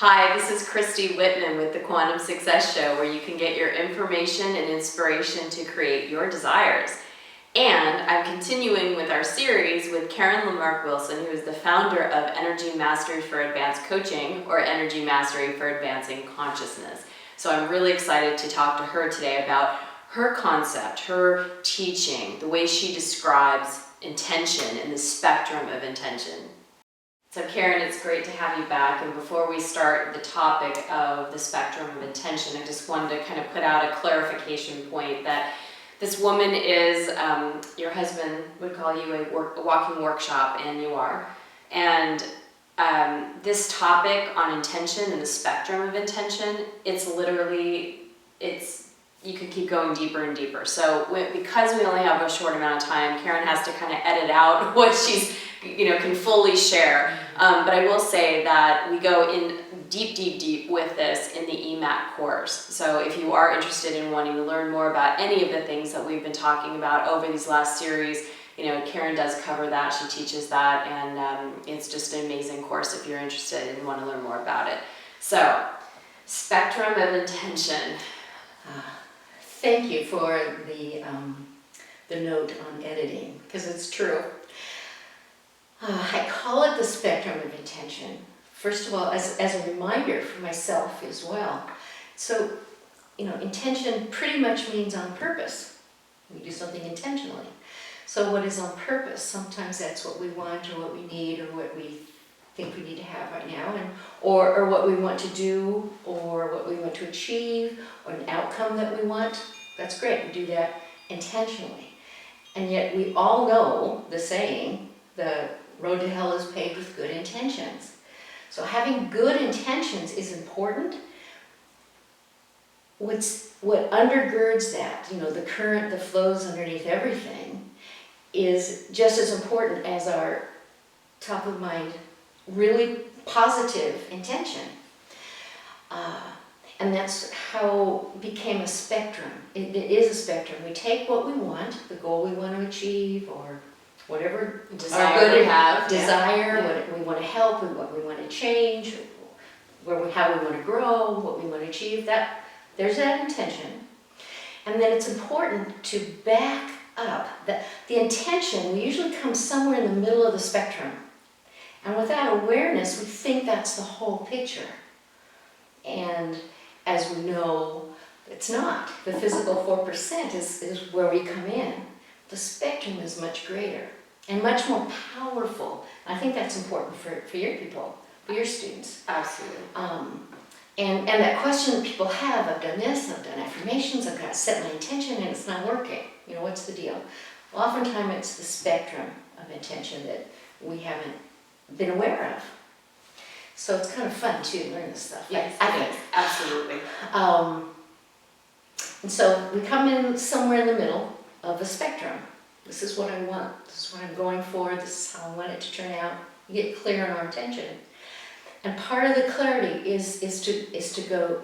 Hi, this is Christy Whitman with the Quantum Success Show, where you can get your information and inspiration to create your desires. And I'm continuing with our series with Karen Lamarck Wilson, who is the founder of Energy Mastery for Advanced Coaching, or Energy Mastery for Advancing Consciousness. So I'm really excited to talk to her today about her concept, her teaching, the way she describes intention and the spectrum of intention. So Karen, it's great to have you back, and before we start the topic of the spectrum of intention, I just wanted to kind of put out a clarification point that this woman is, your husband would call you a walking workshop, and you are. And this topic on intention and the spectrum of intention, you could keep going deeper and deeper. So because we only have a short amount of time, Karen has to kind of edit out what she's, can fully share. But I will say that we go in deep with this in the EMAT course. So if you are interested in wanting to learn more about any of the things that we've been talking about over these last series, Karen does cover that, she teaches that, and it's just an amazing course if you're interested and want to learn more about it. So, spectrum of intention. Thank you for the note on editing, because it's true. I call it the spectrum of intention. First of all, as a reminder for myself as well. So, intention pretty much means on purpose. We do something intentionally. So what is on purpose? Sometimes that's what we want or what we need or what we think we need to have right now, or what we want to do or what we want to achieve or an outcome that we want. That's great. We do that intentionally. And yet we all know the saying, the road to hell is paved with good intentions. So having good intentions is important. What undergirds that, the current that flows underneath everything, is just as important as our top of mind, really positive intention. And that's how it became a spectrum. It is a spectrum. We take what we want, the goal we want to achieve, or whatever desire we have, what we want to help, what we want to change, how we want to grow, what we want to achieve. There's that intention. And then it's important to back up. The intention usually comes somewhere in the middle of the spectrum. And without awareness, we think that's the whole picture. And as we know, it's not. The physical 4% is where we come in. The spectrum is much greater and much more powerful. I think that's important for your people, for your students. Absolutely. And that question that people have, I've done this, I've done affirmations, I've got set my intention and it's not working. What's the deal? Well, oftentimes it's the spectrum of intention that we haven't been aware of. So it's kind of fun to learn this stuff. Yes, I think. Absolutely. And so we come in somewhere in the middle of a spectrum. This is what I want. This is what I'm going for. This is how I want it to turn out. We get clear on our intention. And part of the clarity is to go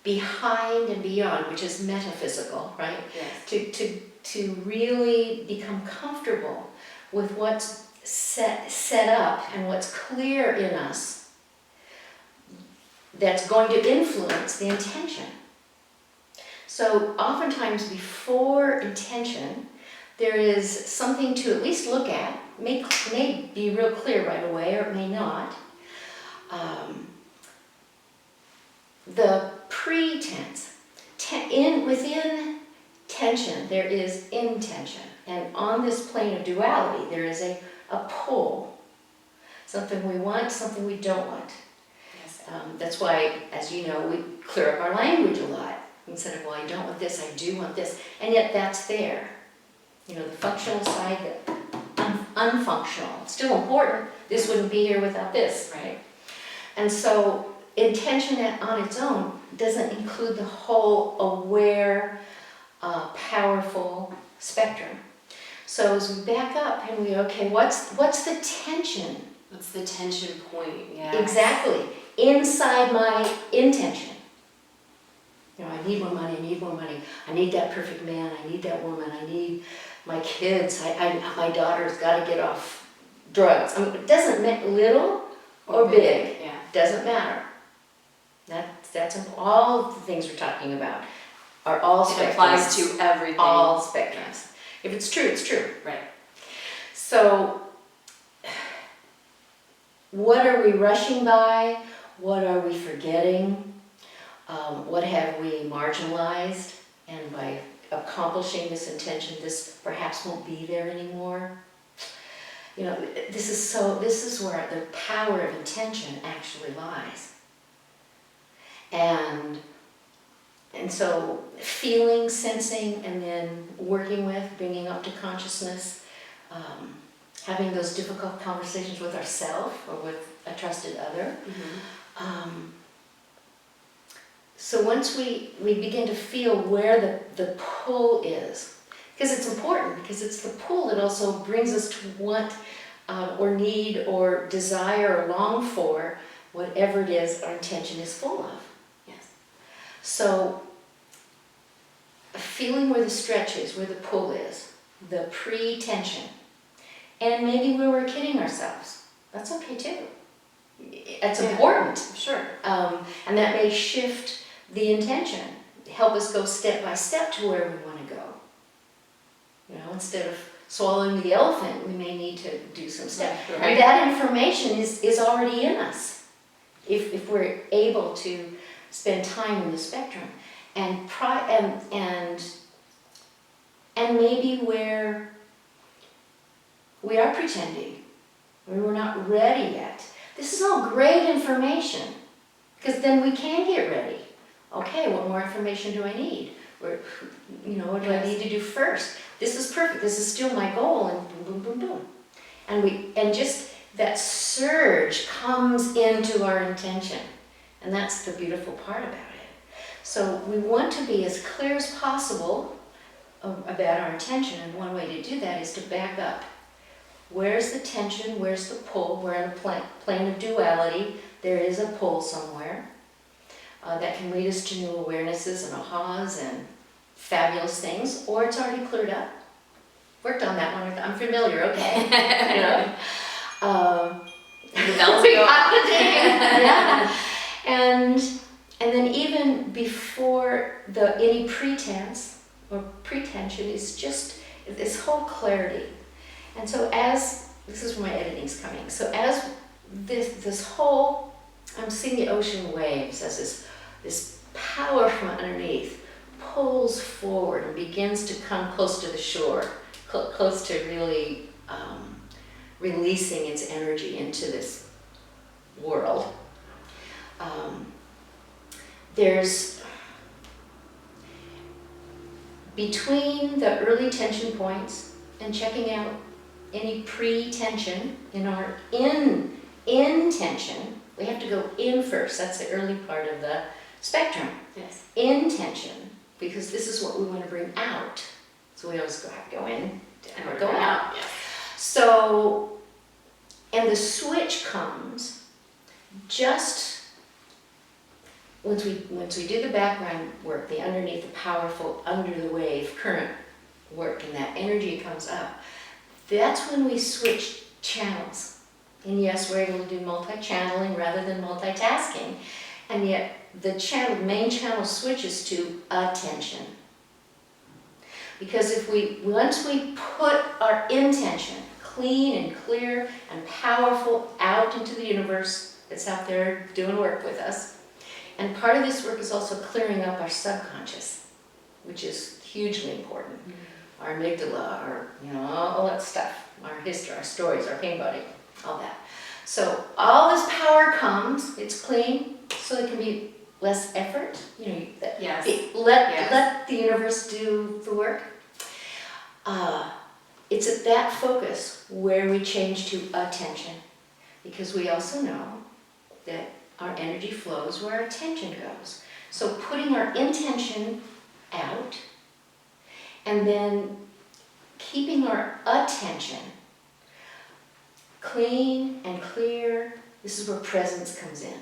behind and beyond, which is metaphysical, right? Yes. To really become comfortable with what's set up and what's clear in us that's going to influence the intention. So oftentimes before intention, there is something to at least look at. May be real clear right away, or it may not. The pretense. Within tension, there is intention. And on this plane of duality, there is a pull. Something we want, something we don't want. Yes. That's why, as you know, we clear up our language a lot. Instead of, well, I don't want this, I do want this. And yet that's there. The functional side, the unfunctional. It's still important. This wouldn't be here without this, right? And so intention on its own doesn't include the whole aware, powerful spectrum. So as we back up and what's the tension? What's the tension point? Yeah. Exactly. Inside my intention. I need more money, I need that perfect man, I need that woman, I need my kids, my daughter's got to get off drugs. It doesn't matter little or big. doesn't matter. That's all the things we're talking about are all spectrums. It applies to everything. All spectrums. If it's true, it's true. Right. So, what are we rushing by? What are we forgetting? What have we marginalized? And by accomplishing this intention, this perhaps won't be there anymore. You know, this is where the power of intention actually lies. And so feeling, sensing, and then working with, bringing up to consciousness, having those difficult conversations with ourselves or with a trusted other. Mm-hmm. So once we begin to feel where the pull is, because it's important, because it's the pull that also brings us to want or need or desire or long for whatever it is our intention is full of. Yes. So feeling where the stretch is, where the pull is, the pre-tension, and maybe where we're kidding ourselves. That's okay too. It's important. Sure. And that may shift the intention, help us go step by step to where we want to go. You know, instead of swallowing the elephant, we may need to do some steps. Right. And that information is already in us if we're able to spend time in the spectrum. And maybe where we are pretending, where we're not ready yet. This is all great information, because then we can get ready. Okay, what more information do I need? Or, what do I need to do first? This is perfect. This is still my goal, and boom, boom, boom, boom. And just that surge comes into our intention, and that's the beautiful part about it. So we want to be as clear as possible about our intention, and one way to do that is to back up. Where's the tension? Where's the pull? We're on a plane of duality. There is a pull somewhere that can lead us to new awarenesses and ahas and fabulous things, or it's already cleared up. Worked on that one. I'm familiar. Okay. Yeah. And then even before any pretense or pretension is just this whole clarity. And so this is where my editing's coming. So as this whole, I'm seeing the ocean waves as this power from underneath pulls forward and begins to come close to the shore, close to really releasing its energy into this world. There's, between the early tension points and checking out any pre-tension in our intention, we have to go in first. That's the early part of the spectrum. Yes. Intention, because this is what we want to bring out. So we always have to go in and we're going out. Yes. So, and the switch comes just once we do the background work, the underneath, the powerful under the wave current work, and that energy comes up. That's when we switch channels. And yes, we're able to do multi-channeling rather than multitasking. And yet the main channel switches to attention. Because once we put our intention clean and clear and powerful out into the universe that's out there doing work with us, and part of this work is also clearing up our subconscious, which is hugely important. Mm-hmm. Our amygdala, all that stuff, our history, our stories, our pain body, all that. So all this power comes, it's clean, so it can be less effort. Yes. Let the universe do the work. It's at that focus where we change to attention, because we also know that our energy flows where our attention goes. So putting our intention out and then keeping our attention clean and clear. This is where presence comes in,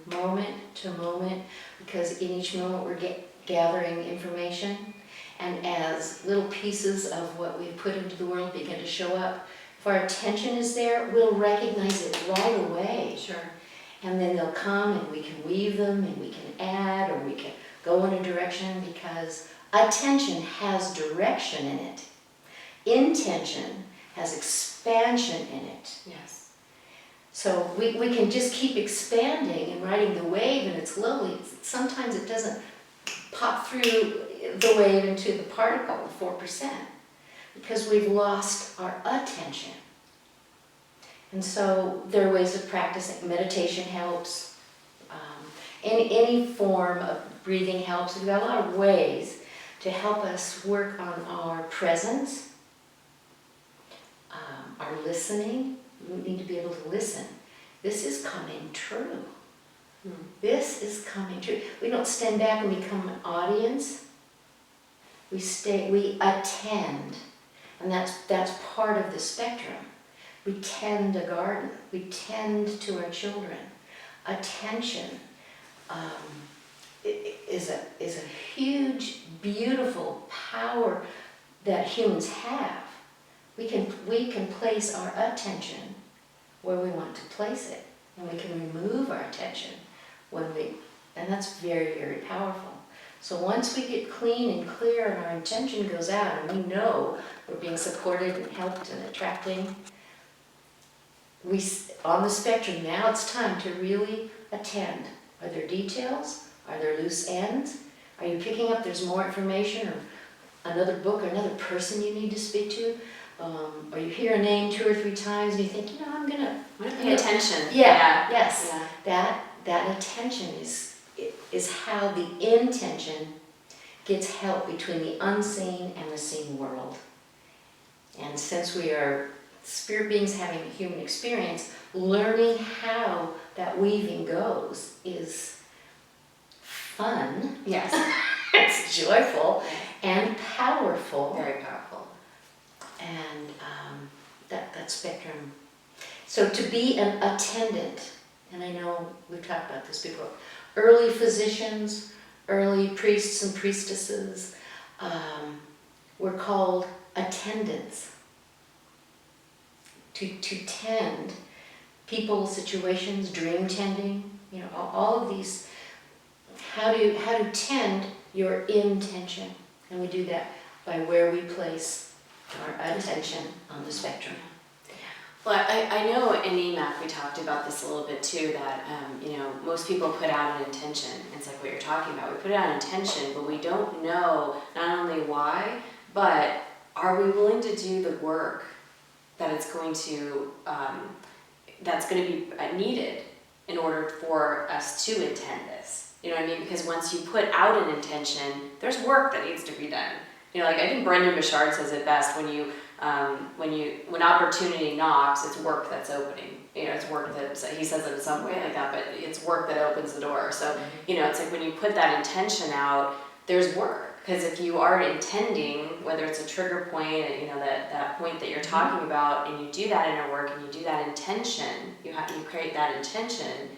moment to moment, because in each moment we're gathering information, and as little pieces of what we've put into the world begin to show up, if our attention is there, we'll recognize it right away. Sure. And then they'll come and we can weave them and we can add or we can go in a direction, because attention has direction in it. Intention has expansion in it. Yes. So we can just keep expanding and riding the wave, and it's lovely. Sometimes it doesn't pop through the wave into the particle, the 4%, because we've lost our attention. And so there are ways of practicing. Meditation helps. Any form of breathing helps. We've got a lot of ways to help us work on our presence, our listening. We need to be able to listen. This is coming true. This is coming true. We don't stand back and become an audience. We attend. And that's part of the spectrum. We tend a garden. We tend to our children. Attention is a huge, beautiful power that humans have. We can place our attention where we want to place it, and we can remove our attention and that's very, very powerful. So once we get clean and clear and our intention goes out and we know we're being supported and helped and attracting, on the spectrum, now it's time to really attend. Are there details? Are there loose ends? Are you picking up there's more information or another book or another person you need to speak to? Or you hear a name 2 or 3 times and you think, I'm gonna pay attention. Yes. Yeah. That attention is how the intention gets help between the unseen and the seen world. And since we are spirit beings having a human experience, learning how that weaving goes is fun. Yes. It's joyful and powerful. Very powerful. And that spectrum. So to be an attendant, and I know we've talked about this before, early physicians, early priests and priestesses were called attendants. To tend people, situations, dream tending, all of these, how to tend your intention. And we do that by where we place our attention on the spectrum. Well, I know in EMAC we talked about this a little bit too, that most people put out an intention. It's like what you're talking about. We put out an intention, but we don't know not only why, but are we willing to do the work that it's going to be needed in order for us to intend this. You know what I mean? Because once you put out an intention, there's work that needs to be done. I think Brendan Bouchard says it best: when opportunity knocks, it's work that's opening. It's work that, he says it in some way like that, but it's work that opens the door. So it's like when you put that intention out, there's work. Because if you are intending, whether it's a trigger point, that point that you're talking about, and you do that inner work and you do that intention, you create that intention,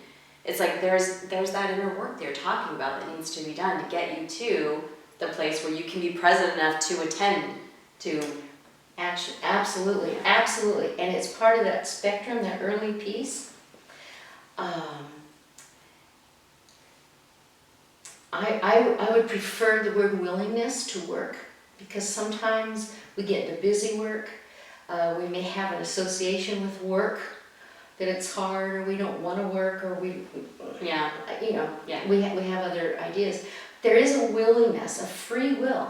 it's like there's that inner work that you're talking about that needs to be done to get you to the place where you can be present enough to attend to. Absolutely. And it's part of that spectrum, that early piece. I would prefer the word willingness to work, because sometimes we get into busy work. We may have an association with work, that it's hard, or we don't want to work, or we have other ideas. There is a willingness, a free will,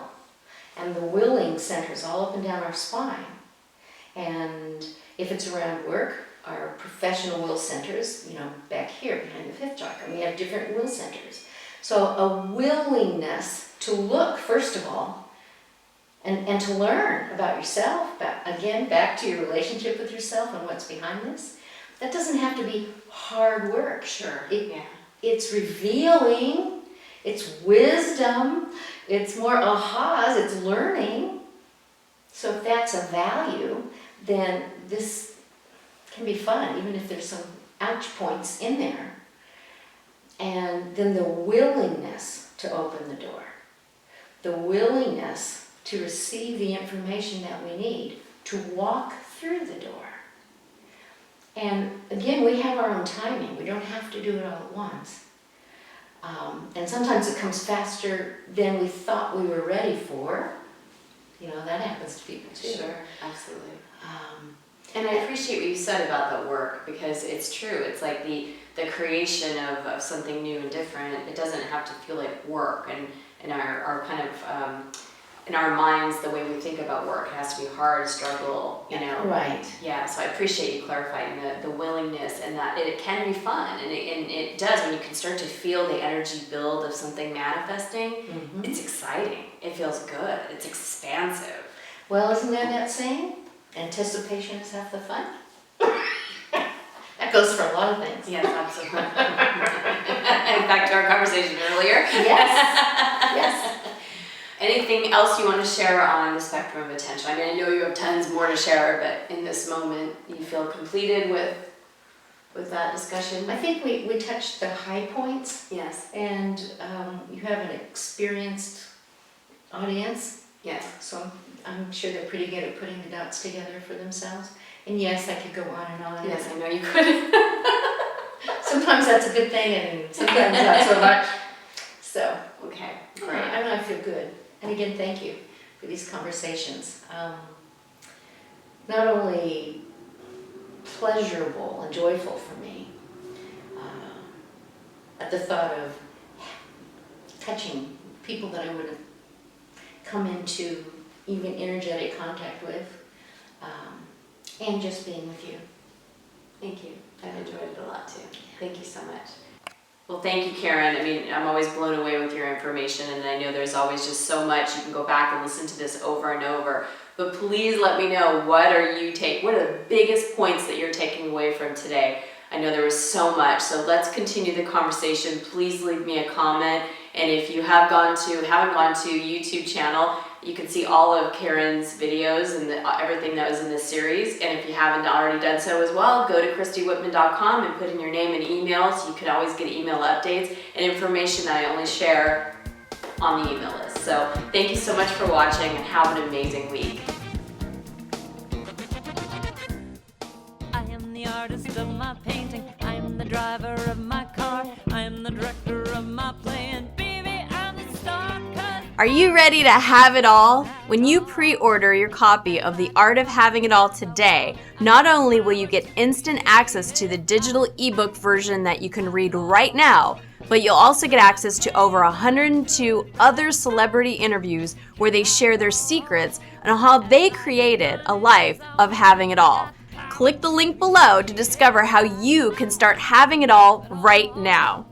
and the willing centers all up and down our spine. And if it's around work, our professional will centers, back here behind the 5th chakra, we have different will centers. So a willingness to look, first of all, and to learn about yourself, back to your relationship with yourself and what's behind this. That doesn't have to be hard work. Sure. It's revealing, it's wisdom, it's more ahas, it's learning. So if that's a value, then this can be fun, even if there's some ouch points in there. And then the willingness to open the door, the willingness to receive the information that we need to walk through the door. And again, we have our own timing. We don't have to do it all at once. And sometimes it comes faster than we thought we were ready for. You know, that happens to people too. Sure, absolutely. And I appreciate what you said about the work, because it's true. It's like the creation of something new and different. It doesn't have to feel like work, and in our kind of in our minds, the way we think about work, it has to be hard, struggle, you know. Right. Yeah, so I appreciate you clarifying the willingness, and that it can be fun, and it does, when you can start to feel the energy build of something manifesting. Mm-hmm. It's exciting. It feels good. It's expansive. Well, isn't there that saying? Anticipation is half the fun. That goes for a lot of things. Yes, absolutely. Back to our conversation earlier. Yes. Yes. Anything else you want to share on the spectrum of attention? I mean, I know you have tons more to share, but in this moment, you feel completed with that discussion? I think we touched the high points. Yes. And you have an experienced audience. Yes. So I'm sure they're pretty good at putting the dots together for themselves. And yes, I could go on and on. Yes, I know you could. Sometimes that's a good thing, and sometimes not so much. So, Okay, great. great. I feel good. And again, thank you for these conversations. Not only pleasurable and joyful for me, at the thought of touching people that I would have come into even energetic contact with, and just being with you. Thank you. I've enjoyed it a lot too. Thank you so much. Well, thank you, Karen. I mean, I'm always blown away with your information, and I know there's always just so much. You can go back and listen to this over and over. But please let me know, what are the biggest points that you're taking away from today? I know there was so much, so let's continue the conversation. Please leave me a comment. And if you haven't gone to YouTube channel, you can see all of Karen's videos and everything that was in this series. And if you haven't already done so as well, go to christywhitman.com and put in your name and email, so you can always get email updates and information that I only share on the email list. So thank you so much for watching, and have an amazing week. I am the artist of my painting. I am the driver of my car. I am the director of my play. And baby, I'm the star. Are you ready to have it all? When you pre-order your copy of The Art of Having It All today, not only will you get instant access to the digital ebook version that you can read right now, but you'll also get access to over 102 other celebrity interviews where they share their secrets on how they created a life of having it all. Click the link below to discover how you can start having it all right now.